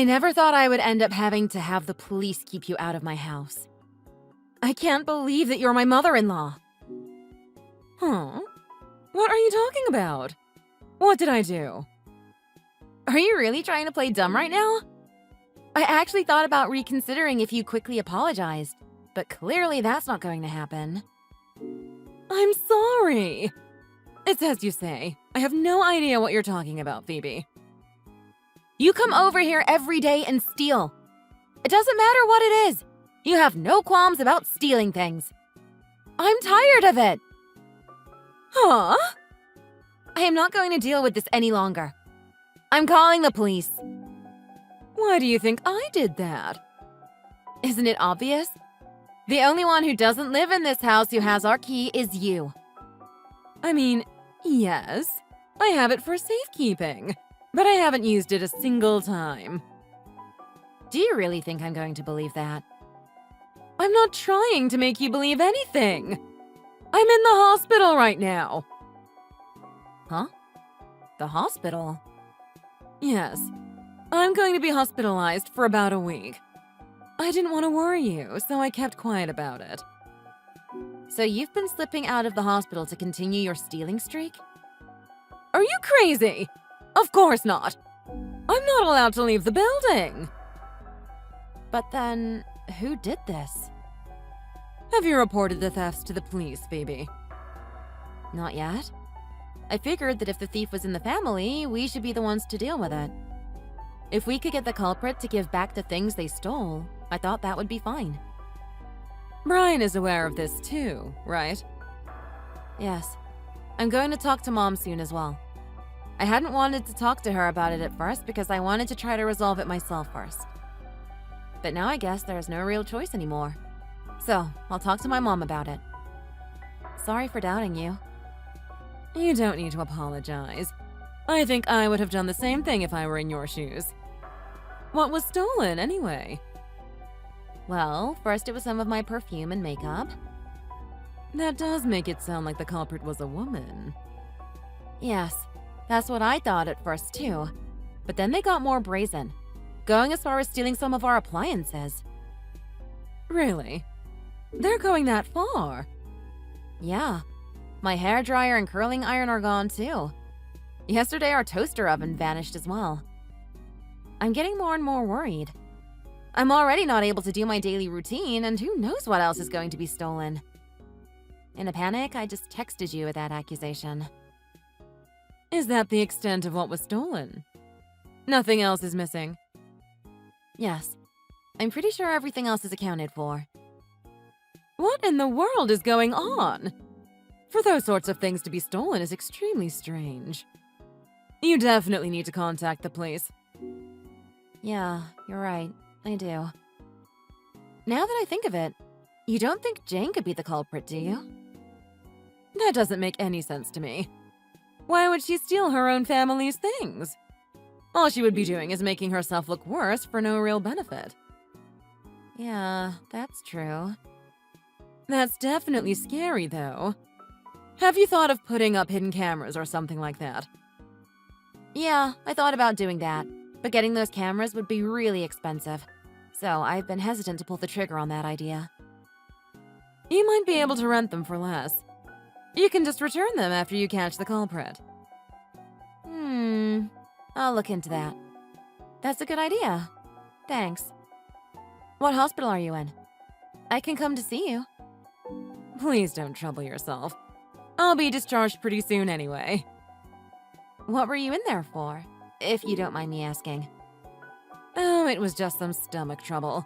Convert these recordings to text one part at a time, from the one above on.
never thought I would end up having to have the police keep you out of my house. I can't believe that you're my mother-in-law. Huh? What are you talking about? What did I do? Are you really trying to play dumb right now? I actually thought about reconsidering if you quickly apologized, but clearly that's not going to happen. I'm sorry. It's as you say. I have no idea what you're talking about, Phoebe. You come over here every day and steal. It doesn't matter what it is. You have no qualms about stealing things. I'm tired of it. Huh? I am not going to deal with this any longer. I'm calling the police. Why do you think I did that? Isn't it obvious? The only one who doesn't live in this house who has our key is you. I mean, yes, I have it for safekeeping, but I haven't used it a single time. Do you really think I'm going to believe that? I'm not trying to make you believe anything. I'm in the hospital right now. Huh? The hospital? Yes. I'm going to be hospitalized for about a week. I didn't want to worry you, so I kept quiet about it. So you've been slipping out of the hospital to continue your stealing streak? Are you crazy? Of course not. I'm not allowed to leave the building. But then, who did this? Have you reported the thefts to the police, Phoebe? Not yet. I figured that if the thief was in the family, we should be the ones to deal with it. If we could get the culprit to give back the things they stole, I thought that would be fine. Brian is aware of this too, right? Yes. I'm going to talk to Mom soon as well. I hadn't wanted to talk to her about it at first because I wanted to try to resolve it myself first. But now I guess there's no real choice anymore. So, I'll talk to my mom about it. Sorry for doubting you. You don't need to apologize. I think I would have done the same thing if I were in your shoes. What was stolen, anyway? Well, first it was some of my perfume and makeup. That does make it sound like the culprit was a woman. Yes, that's what I thought at first too. But then they got more brazen, going as far as stealing some of our appliances. Really? They're going that far? Yeah. My hairdryer and curling iron are gone too. Yesterday our toaster oven vanished as well. I'm getting more and more worried. I'm already not able to do my daily routine, and who knows what else is going to be stolen. In a panic, I just texted you with that accusation. Is that the extent of what was stolen? Nothing else is missing? Yes. I'm pretty sure everything else is accounted for. What in the world is going on? For those sorts of things to be stolen is extremely strange. You definitely need to contact the police. Yeah, you're right. I do. Now that I think of it, you don't think Jane could be the culprit, do you? That doesn't make any sense to me. Why would she steal her own family's things? All she would be doing is making herself look worse for no real benefit. Yeah, that's true. That's definitely scary, though. Have you thought of putting up hidden cameras or something like that? Yeah, I thought about doing that, but getting those cameras would be really expensive. So I've been hesitant to pull the trigger on that idea. You might be able to rent them for less. You can just return them after you catch the culprit. I'll look into that. That's a good idea. Thanks. What hospital are you in? I can come to see you. Please don't trouble yourself. I'll be discharged pretty soon anyway. What were you in there for, if you don't mind me asking? Oh, it was just some stomach trouble.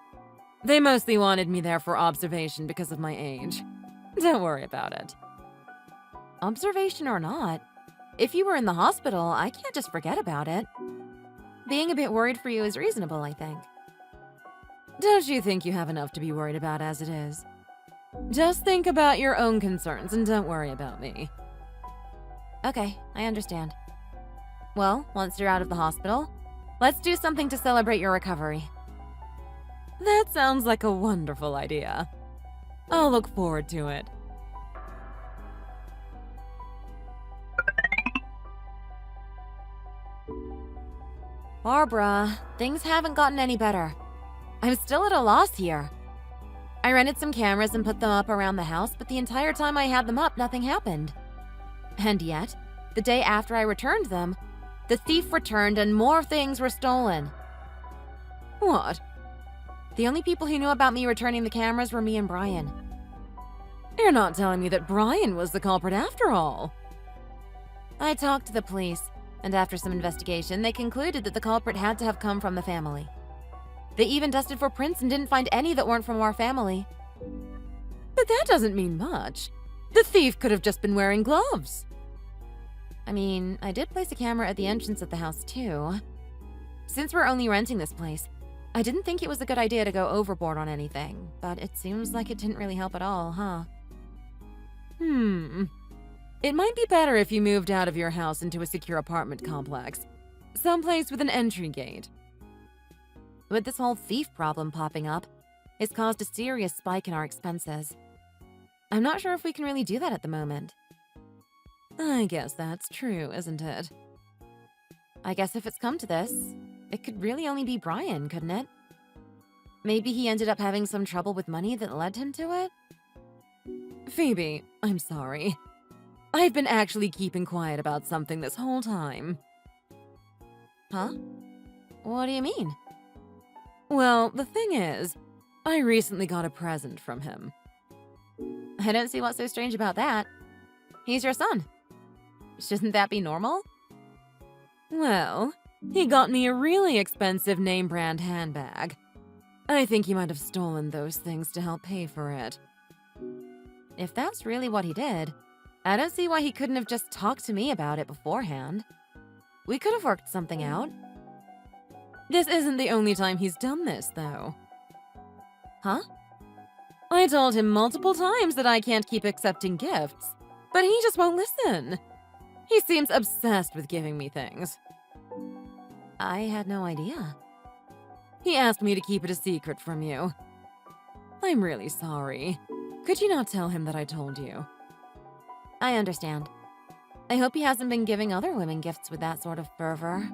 They mostly wanted me there for observation because of my age. Don't worry about it. Observation or not, if you were in the hospital, I can't just forget about it. Being a bit worried for you is reasonable, I think. Don't you think you have enough to be worried about as it is? Just think about your own concerns and don't worry about me. Okay, I understand. Well, once you're out of the hospital, let's do something to celebrate your recovery. That sounds like a wonderful idea. I'll look forward to it. Barbara, things haven't gotten any better. I'm still at a loss here. I rented some cameras and put them up around the house, but the entire time I had them up, nothing happened. And yet, the day after I returned them, the thief returned and more things were stolen. What? The only people who knew about me returning the cameras were me and Brian. You're not telling me that Brian was the culprit after all. I talked to the police, and after some investigation, they concluded that the culprit had to have come from the family. They even dusted for prints and didn't find any that weren't from our family. But that doesn't mean much. The thief could have just been wearing gloves. I mean, I did place a camera at the entrance of the house too. Since we're only renting this place, I didn't think it was a good idea to go overboard on anything, but it seems like it didn't really help at all, huh? It might be better if you moved out of your house into a secure apartment complex. Someplace with an entry gate. With this whole thief problem popping up, it's caused a serious spike in our expenses. I'm not sure if we can really do that at the moment. I guess that's true, isn't it? I guess if it's come to this, it could really only be Brian, couldn't it? Maybe he ended up having some trouble with money that led him to it? Phoebe, I'm sorry. I've been actually keeping quiet about something this whole time. Huh? What do you mean? Well, the thing is, I recently got a present from him. I don't see what's so strange about that. He's your son. Shouldn't that be normal? Well, he got me a really expensive name-brand handbag. I think he might have stolen those things to help pay for it. If that's really what he did, I don't see why he couldn't have just talked to me about it beforehand. We could have worked something out. This isn't the only time he's done this, though. Huh? I told him multiple times that I can't keep accepting gifts, but he just won't listen. He seems obsessed with giving me things. I had no idea. He asked me to keep it a secret from you. I'm really sorry. Could you not tell him that I told you? I understand. I hope he hasn't been giving other women gifts with that sort of fervor.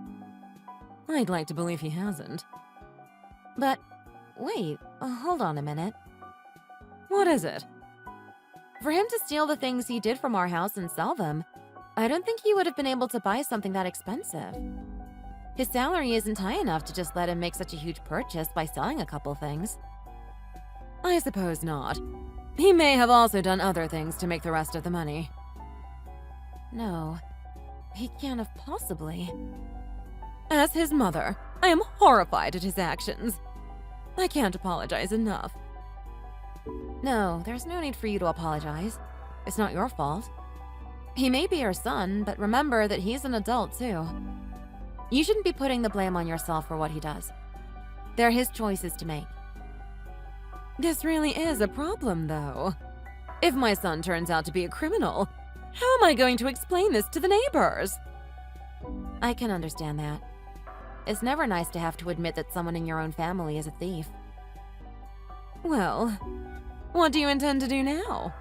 I'd like to believe he hasn't. But, wait, hold on a minute. What is it? For him to steal the things he did from our house and sell them, I don't think he would have been able to buy something that expensive. His salary isn't high enough to just let him make such a huge purchase by selling a couple things. I suppose not. He may have also done other things to make the rest of the money. No, he can't have possibly. As his mother, I am horrified at his actions. I can't apologize enough. No, there's no need for you to apologize. It's not your fault. He may be your son, but remember that he's an adult too. You shouldn't be putting the blame on yourself for what he does. They're his choices to make. This really is a problem, though. If my son turns out to be a criminal, how am I going to explain this to the neighbors? I can understand that. It's never nice to have to admit that someone in your own family is a thief. Well, what do you intend to do now?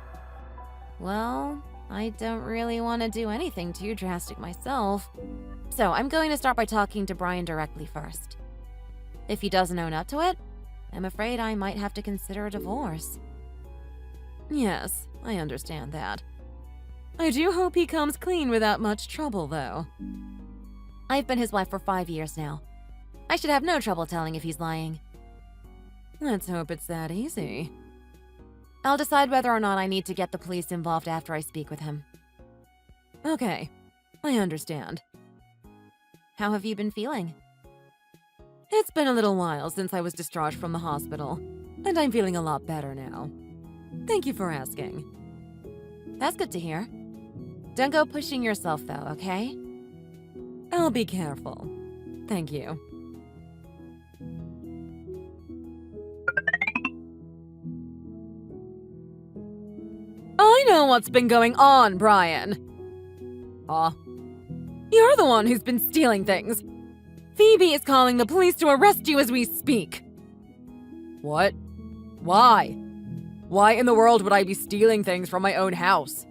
Well, I don't really want to do anything too drastic myself. So I'm going to start by talking to Brian directly first. If he doesn't own up to it, I'm afraid I might have to consider a divorce. Yes, I understand that. I do hope he comes clean without much trouble, though. I've been his wife for 5 years now. I should have no trouble telling if he's lying. Let's hope it's that easy. I'll decide whether or not I need to get the police involved after I speak with him. Okay, I understand. How have you been feeling? It's been a little while since I was discharged from the hospital, and I'm feeling a lot better now. Thank you for asking. That's good to hear. Don't go pushing yourself, though, okay? I'll be careful. Thank you. I know what's been going on, Brian. You're the one who's been stealing things. Phoebe is calling the police to arrest you as we speak. What? Why? Why in the world would I be stealing things from my own house?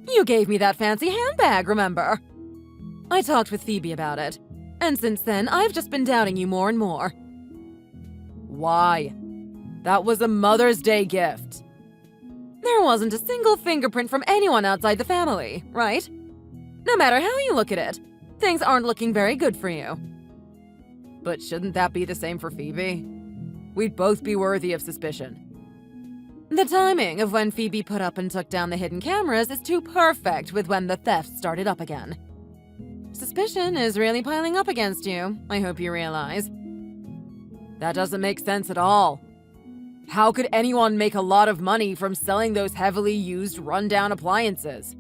You gave me that fancy handbag, remember? I talked with Phoebe about it. And since then, I've just been doubting you more and more. Why? That was a Mother's Day gift. There wasn't a single fingerprint from anyone outside the family, right? No matter how you look at it, things aren't looking very good for you. But shouldn't that be the same for Phoebe? We'd both be worthy of suspicion. The timing of when Phoebe put up and took down the hidden cameras is too perfect with when the theft started up again. Suspicion is really piling up against you, I hope you realize. That doesn't make sense at all. How could anyone make a lot of money from selling those heavily used, rundown appliances?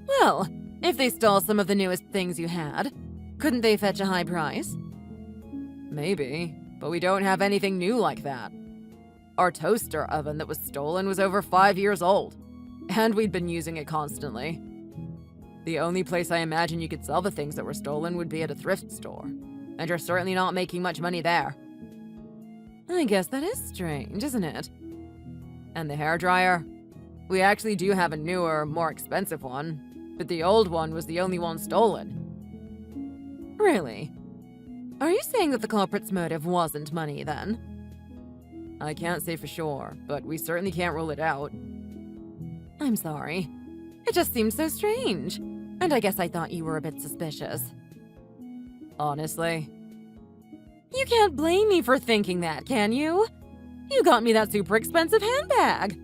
Well, if they stole some of the newest things you had, couldn't they fetch a high price? Maybe, but we don't have anything new like that. Our toaster oven that was stolen was over 5 years old, and we'd been using it constantly. The only place I imagine you could sell the things that were stolen would be at a thrift store, and you're certainly not making much money there. I guess that is strange, isn't it? And the hairdryer? We actually do have a newer, more expensive one, but the old one was the only one stolen. Really? Are you saying that the culprit's motive wasn't money, then? I can't say for sure, but we certainly can't rule it out. I'm sorry. It just seemed so strange, and I guess I thought you were a bit suspicious. Honestly? You can't blame me for thinking that, can you? You got me that super expensive handbag.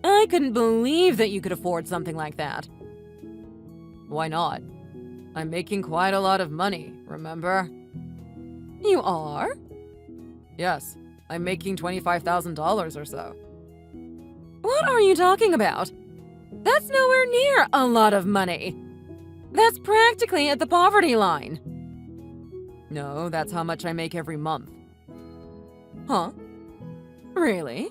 I couldn't believe that you could afford something like that. Why not? I'm making quite a lot of money, remember? You are? Yes, I'm making $25,000 or so. What are you talking about? That's nowhere near a lot of money. That's practically at the poverty line. No, that's how much I make every month. Huh? Really?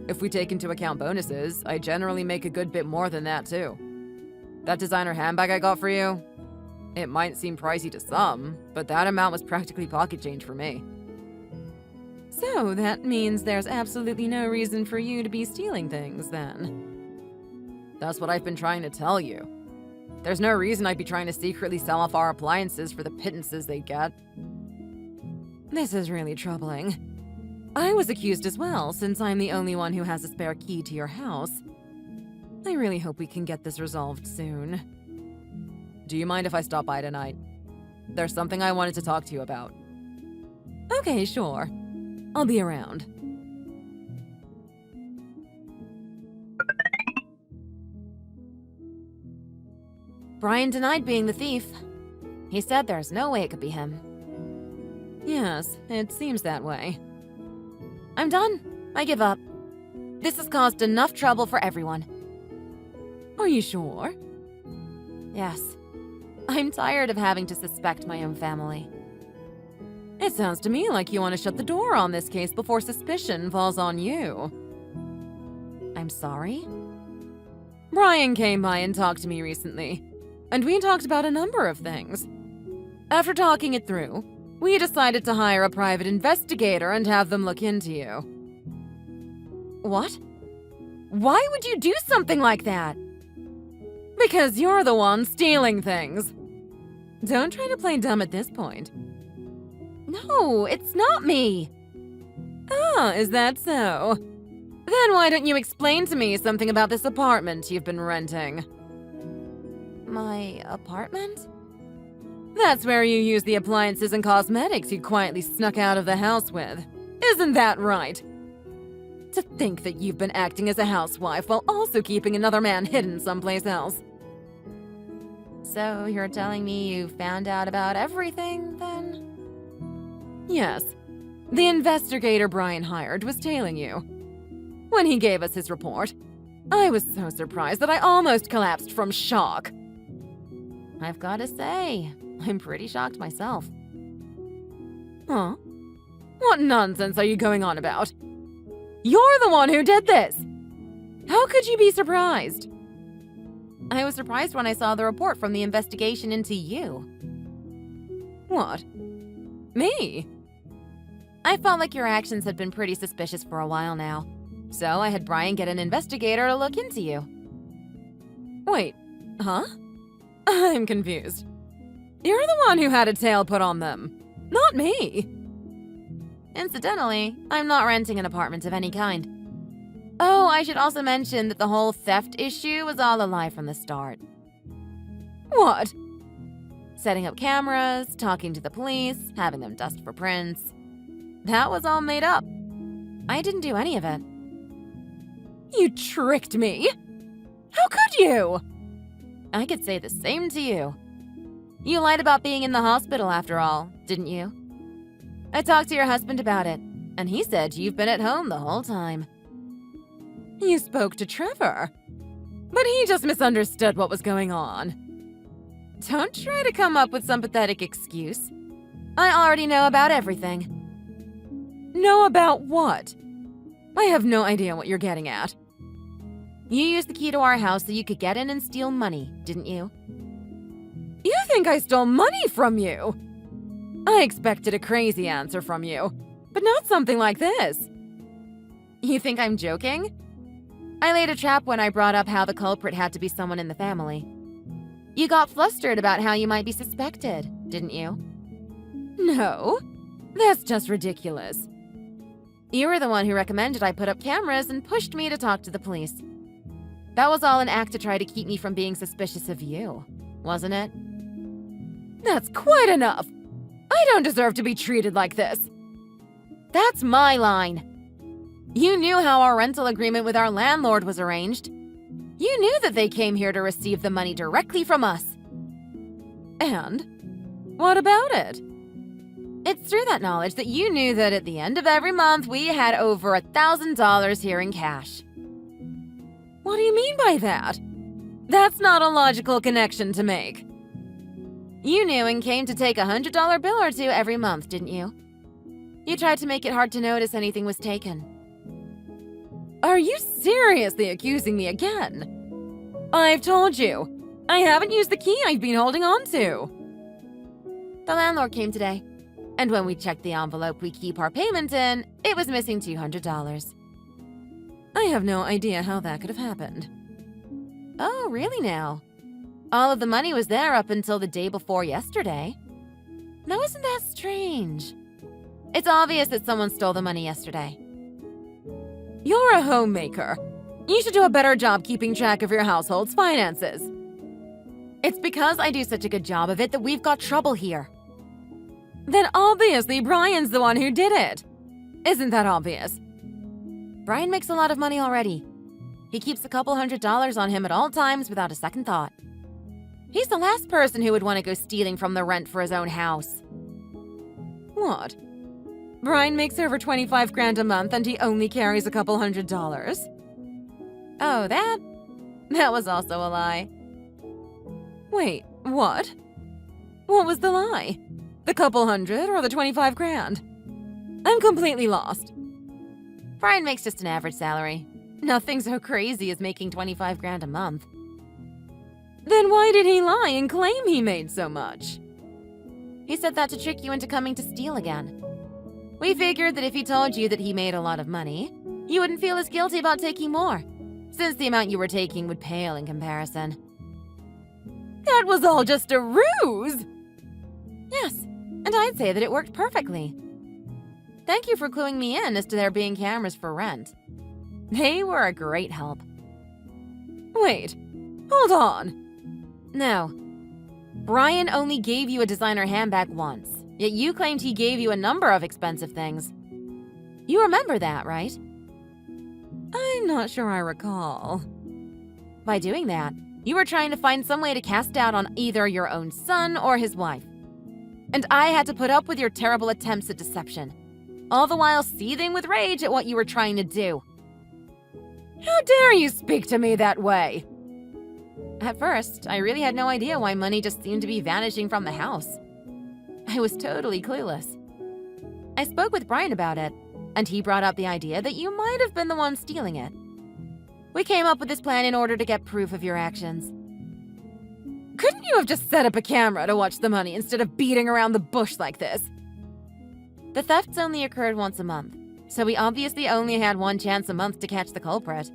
If we take into account bonuses, I generally make a good bit more than that too. That designer handbag I got for you? It might seem pricey to some, but that amount was practically pocket change for me. So that means there's absolutely no reason for you to be stealing things, then? That's what I've been trying to tell you. There's no reason I'd be trying to secretly sell off our appliances for the pittances they get. This is really troubling. I was accused as well, since I'm the only one who has a spare key to your house. I really hope we can get this resolved soon. Do you mind if I stop by tonight? There's something I wanted to talk to you about. Okay, sure. I'll be around. Brian denied being the thief. He said there's no way it could be him. Yes, it seems that way. I'm done. I give up. This has caused enough trouble for everyone. Are you sure? Yes. I'm tired of having to suspect my own family. It sounds to me like you want to shut the door on this case before suspicion falls on you. I'm sorry? Brian came by and talked to me recently, and we talked about a number of things. After talking it through, we decided to hire a private investigator and have them look into you. What? Why would you do something like that? Because you're the one stealing things. Don't try to play dumb at this point. No, it's not me. Ah, is that so? Then why don't you explain to me something about this apartment you've been renting? My apartment? That's where you use the appliances and cosmetics you quietly snuck out of the house with. Isn't that right? To think that you've been acting as a housewife while also keeping another man hidden someplace else. So you're telling me you found out about everything, then? Yes. The investigator Brian hired was tailing you. When he gave us his report, I was so surprised that I almost collapsed from shock. I've got to say, I'm pretty shocked myself. Huh? What nonsense are you going on about? You're the one who did this! How could you be surprised? I was surprised when I saw the report from the investigation into you. What? Me? I felt like your actions had been pretty suspicious for a while now, so I had Brian get an investigator to look into you. Wait, huh? I'm confused. You're the one who had a tail put on them, not me. Incidentally, I'm not renting an apartment of any kind. Oh, I should also mention that the whole theft issue was all a lie from the start. What? Setting up cameras, talking to the police, having them dust for prints. That was all made up. I didn't do any of it. You tricked me? How could you? I could say the same to you. You lied about being in the hospital after all, didn't you? I talked to your husband about it, and he said you've been at home the whole time. You spoke to Trevor, but he just misunderstood what was going on. Don't try to come up with some pathetic excuse. I already know about everything. Know about what? I have no idea what you're getting at. You used the key to our house so you could get in and steal money, didn't you? You think I stole money from you? I expected a crazy answer from you, but not something like this. You think I'm joking? I laid a trap when I brought up how the culprit had to be someone in the family. You got flustered about how you might be suspected, didn't you? No, that's just ridiculous. You were the one who recommended I put up cameras and pushed me to talk to the police. That was all an act to try to keep me from being suspicious of you, wasn't it? That's quite enough. I don't deserve to be treated like this. That's my line. You knew how our rental agreement with our landlord was arranged. You knew that they came here to receive the money directly from us. And? What about it? It's through that knowledge that you knew that at the end of every month we had over $1,000 here in cash. What do you mean by that? That's not a logical connection to make. You knew and came to take $100 bill or two every month, didn't you? You tried to make it hard to notice anything was taken. Are you seriously accusing me again? I've told you, I haven't used the key I've been holding on to. The landlord came today, and when we checked the envelope we keep our payment in, it was missing $200. I have no idea how that could have happened. Oh, really now? All of the money was there up until the day before yesterday. Now isn't that strange? It's obvious that someone stole the money yesterday. You're a homemaker. You should do a better job keeping track of your household's finances. It's because I do such a good job of it that we've got trouble here. Then obviously Brian's the one who did it. Isn't that obvious? Brian makes a lot of money already. He keeps a couple $100 on him at all times without a second thought. He's the last person who would want to go stealing from the rent for his own house. What? Brian makes over $25,000 a month and he only carries a couple $100? Oh, that was also a lie. Wait, what? What was the lie? The couple hundred or the $25,000? I'm completely lost. Brian makes just an average salary. Nothing so crazy as making $25,000 a month. Then why did he lie and claim he made so much? He said that to trick you into coming to steal again. We figured that if he told you that he made a lot of money, you wouldn't feel as guilty about taking more, since the amount you were taking would pale in comparison. That was all just a ruse! Yes, and I'd say that it worked perfectly. Thank you for cluing me in as to there being cameras for rent. They were a great help. Wait, hold on. No. Brian only gave you a designer handbag once, yet you claimed he gave you a number of expensive things. You remember that, right? I'm not sure I recall. By doing that, you were trying to find some way to cast doubt on either your own son or his wife. And I had to put up with your terrible attempts at deception, all the while seething with rage at what you were trying to do. How dare you speak to me that way? At first, I really had no idea why money just seemed to be vanishing from the house. I was totally clueless. I spoke with Brian about it, and he brought up the idea that you might have been the one stealing it. We came up with this plan in order to get proof of your actions. Couldn't you have just set up a camera to watch the money instead of beating around the bush like this? The thefts only occurred once a month, so we obviously only had one chance a month to catch the culprit.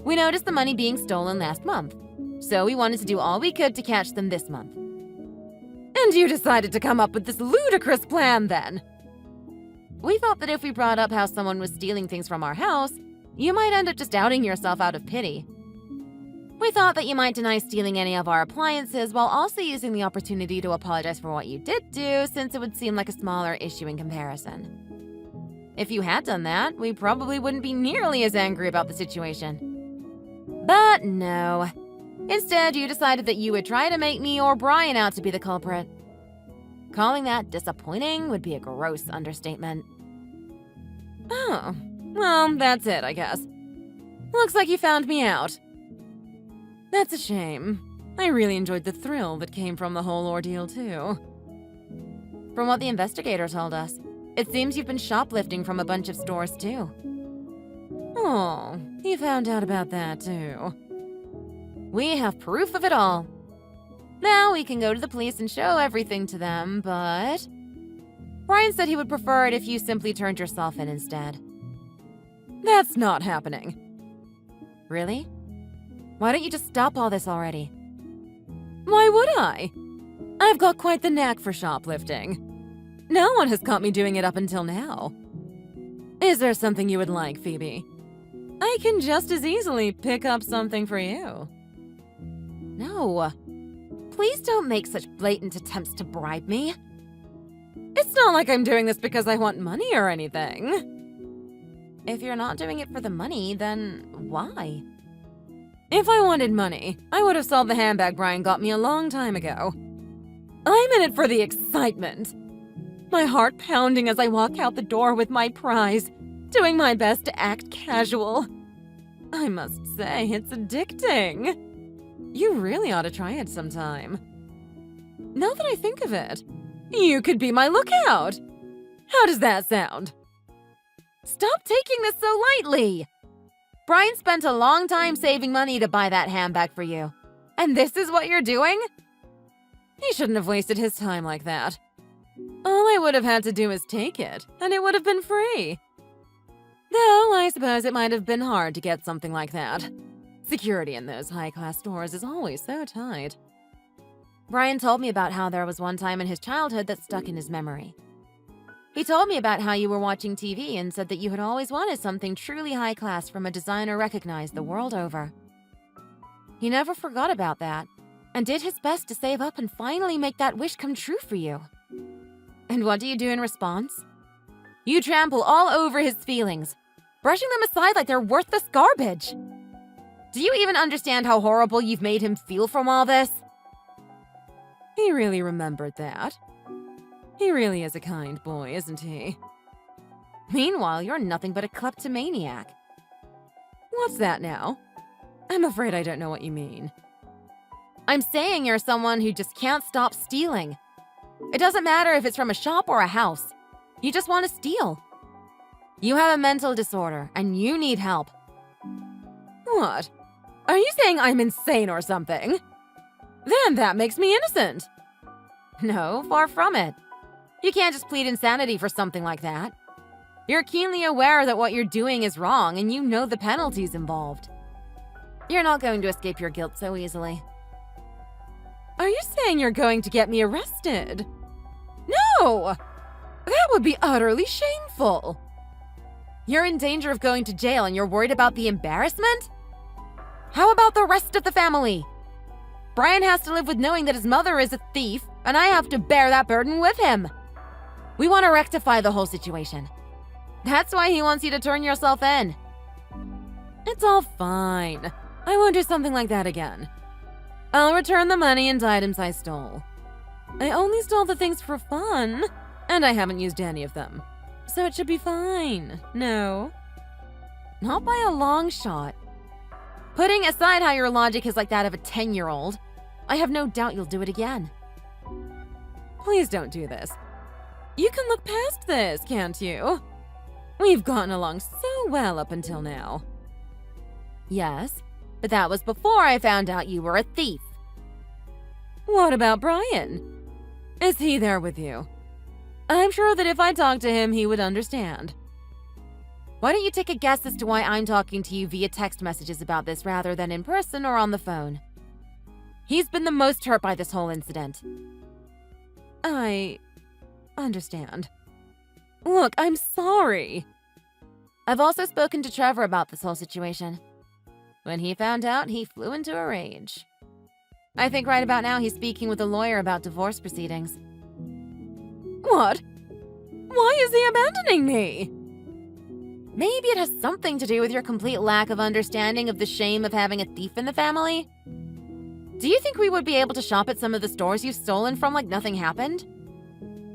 We noticed the money being stolen last month, so we wanted to do all we could to catch them this month. And you decided to come up with this ludicrous plan then? We thought that if we brought up how someone was stealing things from our house, you might end up just outing yourself out of pity. We thought that you might deny stealing any of our appliances while also using the opportunity to apologize for what you did do, since it would seem like a smaller issue in comparison. If you had done that, we probably wouldn't be nearly as angry about the situation. But no. Instead, you decided that you would try to make me or Brian out to be the culprit. Calling that disappointing would be a gross understatement. Oh, well, that's it, I guess. Looks like you found me out. That's a shame. I really enjoyed the thrill that came from the whole ordeal, too. From what the investigator told us, it seems you've been shoplifting from a bunch of stores, too. Oh, you found out about that, too. We have proof of it all. Now we can go to the police and show everything to them, but... Brian said he would prefer it if you simply turned yourself in instead. That's not happening. Really? Why don't you just stop all this already? Why would I? I've got quite the knack for shoplifting. No one has caught me doing it up until now. Is there something you would like, Phoebe? I can just as easily pick up something for you. No. Please don't make such blatant attempts to bribe me. It's not like I'm doing this because I want money or anything. If you're not doing it for the money, then why? If I wanted money, I would have sold the handbag Brian got me a long time ago. I'm in it for the excitement. My heart pounding as I walk out the door with my prize, doing my best to act casual. I must say, it's addicting. You really ought to try it sometime. Now that I think of it, you could be my lookout. How does that sound? Stop taking this so lightly. Brian spent a long time saving money to buy that handbag for you. And this is what you're doing? He shouldn't have wasted his time like that. All I would have had to do is take it, and it would have been free. Though I suppose it might have been hard to get something like that. Security in those high-class stores is always so tight. Brian told me about how there was one time in his childhood that stuck in his memory. He told me about how you were watching TV and said that you had always wanted something truly high-class from a designer recognized the world over. He never forgot about that, and did his best to save up and finally make that wish come true for you. And what do you do in response? You trample all over his feelings, brushing them aside like they're worthless garbage. Do you even understand how horrible you've made him feel from all this? He really remembered that. He really is a kind boy, isn't he? Meanwhile, you're nothing but a kleptomaniac. What's that now? I'm afraid I don't know what you mean. I'm saying you're someone who just can't stop stealing. It doesn't matter if it's from a shop or a house. You just want to steal. You have a mental disorder, and you need help. What? Are you saying I'm insane or something? Then that makes me innocent. No, far from it. You can't just plead insanity for something like that. You're keenly aware that what you're doing is wrong, and you know the penalties involved. You're not going to escape your guilt so easily. Are you saying you're going to get me arrested? No! That would be utterly shameful. You're in danger of going to jail and you're worried about the embarrassment? How about the rest of the family? Brian has to live with knowing that his mother is a thief, and I have to bear that burden with him. We want to rectify the whole situation. That's why he wants you to turn yourself in. It's all fine. I won't do something like that again. I'll return the money and items I stole. I only stole the things for fun, and I haven't used any of them. So it should be fine. No. Not by a long shot. Putting aside how your logic is like that of a 10-year-old, I have no doubt you'll do it again. Please don't do this. You can look past this, can't you? We've gotten along so well up until now. Yes, but that was before I found out you were a thief. What about Brian? Is he there with you? I'm sure that if I talked to him, he would understand. Why don't you take a guess as to why I'm talking to you via text messages about this rather than in person or on the phone? He's been the most hurt by this whole incident. I understand. Look, I'm sorry. I've also spoken to Trevor about this whole situation. When he found out, he flew into a rage. I think right about now he's speaking with a lawyer about divorce proceedings. What? Why is he abandoning me? Maybe it has something to do with your complete lack of understanding of the shame of having a thief in the family? Do you think we would be able to shop at some of the stores you've stolen from like nothing happened?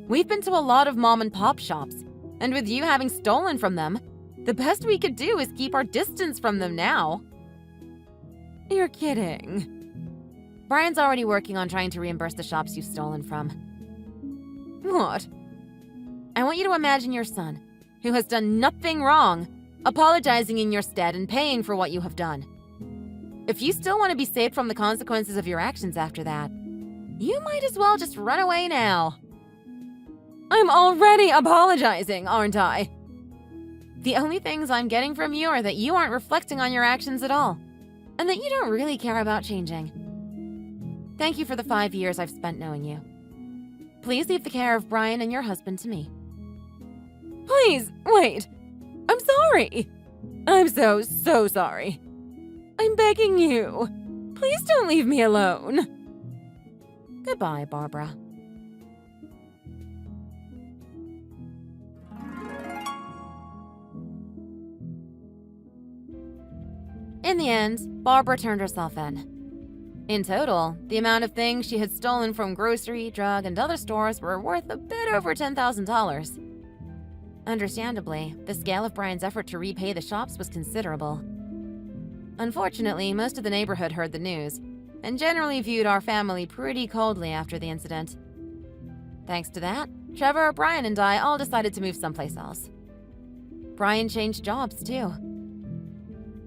We've been to a lot of mom and pop shops, and with you having stolen from them, the best we could do is keep our distance from them now. You're kidding. Brian's already working on trying to reimburse the shops you've stolen from. What? I want you to imagine your son, who has done nothing wrong, apologizing in your stead and paying for what you have done. If you still want to be saved from the consequences of your actions after that, you might as well just run away now. I'm already apologizing, aren't I? The only things I'm getting from you are that you aren't reflecting on your actions at all, and that you don't really care about changing. Thank you for the 5 years I've spent knowing you. Please leave the care of Brian and your husband to me. Please, wait. I'm sorry. I'm so sorry. I'm begging you. Please don't leave me alone. Goodbye, Barbara. In the end, Barbara turned herself in. In total, the amount of things she had stolen from grocery, drug, and other stores were worth a bit over $10,000. Understandably, the scale of Brian's effort to repay the shops was considerable. Unfortunately, most of the neighborhood heard the news, and generally viewed our family pretty coldly after the incident. Thanks to that, Trevor, Brian, and I all decided to move someplace else. Brian changed jobs, too.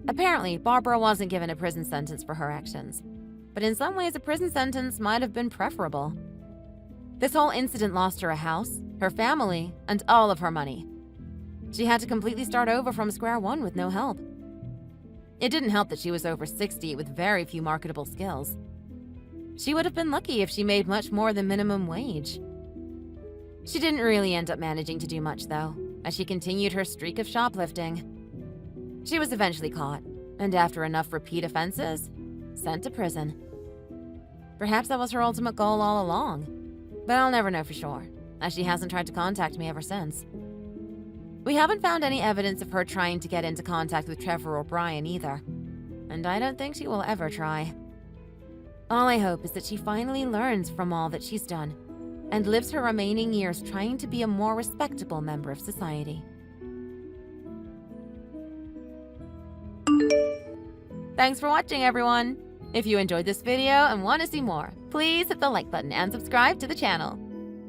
Apparently, Barbara wasn't given a prison sentence for her actions, but in some ways a prison sentence might have been preferable. This whole incident lost her a house, her family, and all of her money. She had to completely start over from square one with no help. It didn't help that she was over 60 with very few marketable skills. She would have been lucky if she made much more than minimum wage. She didn't really end up managing to do much, though, as she continued her streak of shoplifting. She was eventually caught, and after enough repeat offenses, sent to prison. Perhaps that was her ultimate goal all along, but I'll never know for sure, as she hasn't tried to contact me ever since. We haven't found any evidence of her trying to get into contact with Trevor or Brian either, and I don't think she will ever try. All I hope is that she finally learns from all that she's done, and lives her remaining years trying to be a more respectable member of society. Thanks for watching, everyone! If you enjoyed this video and want to see more, please hit the like button and subscribe to the channel.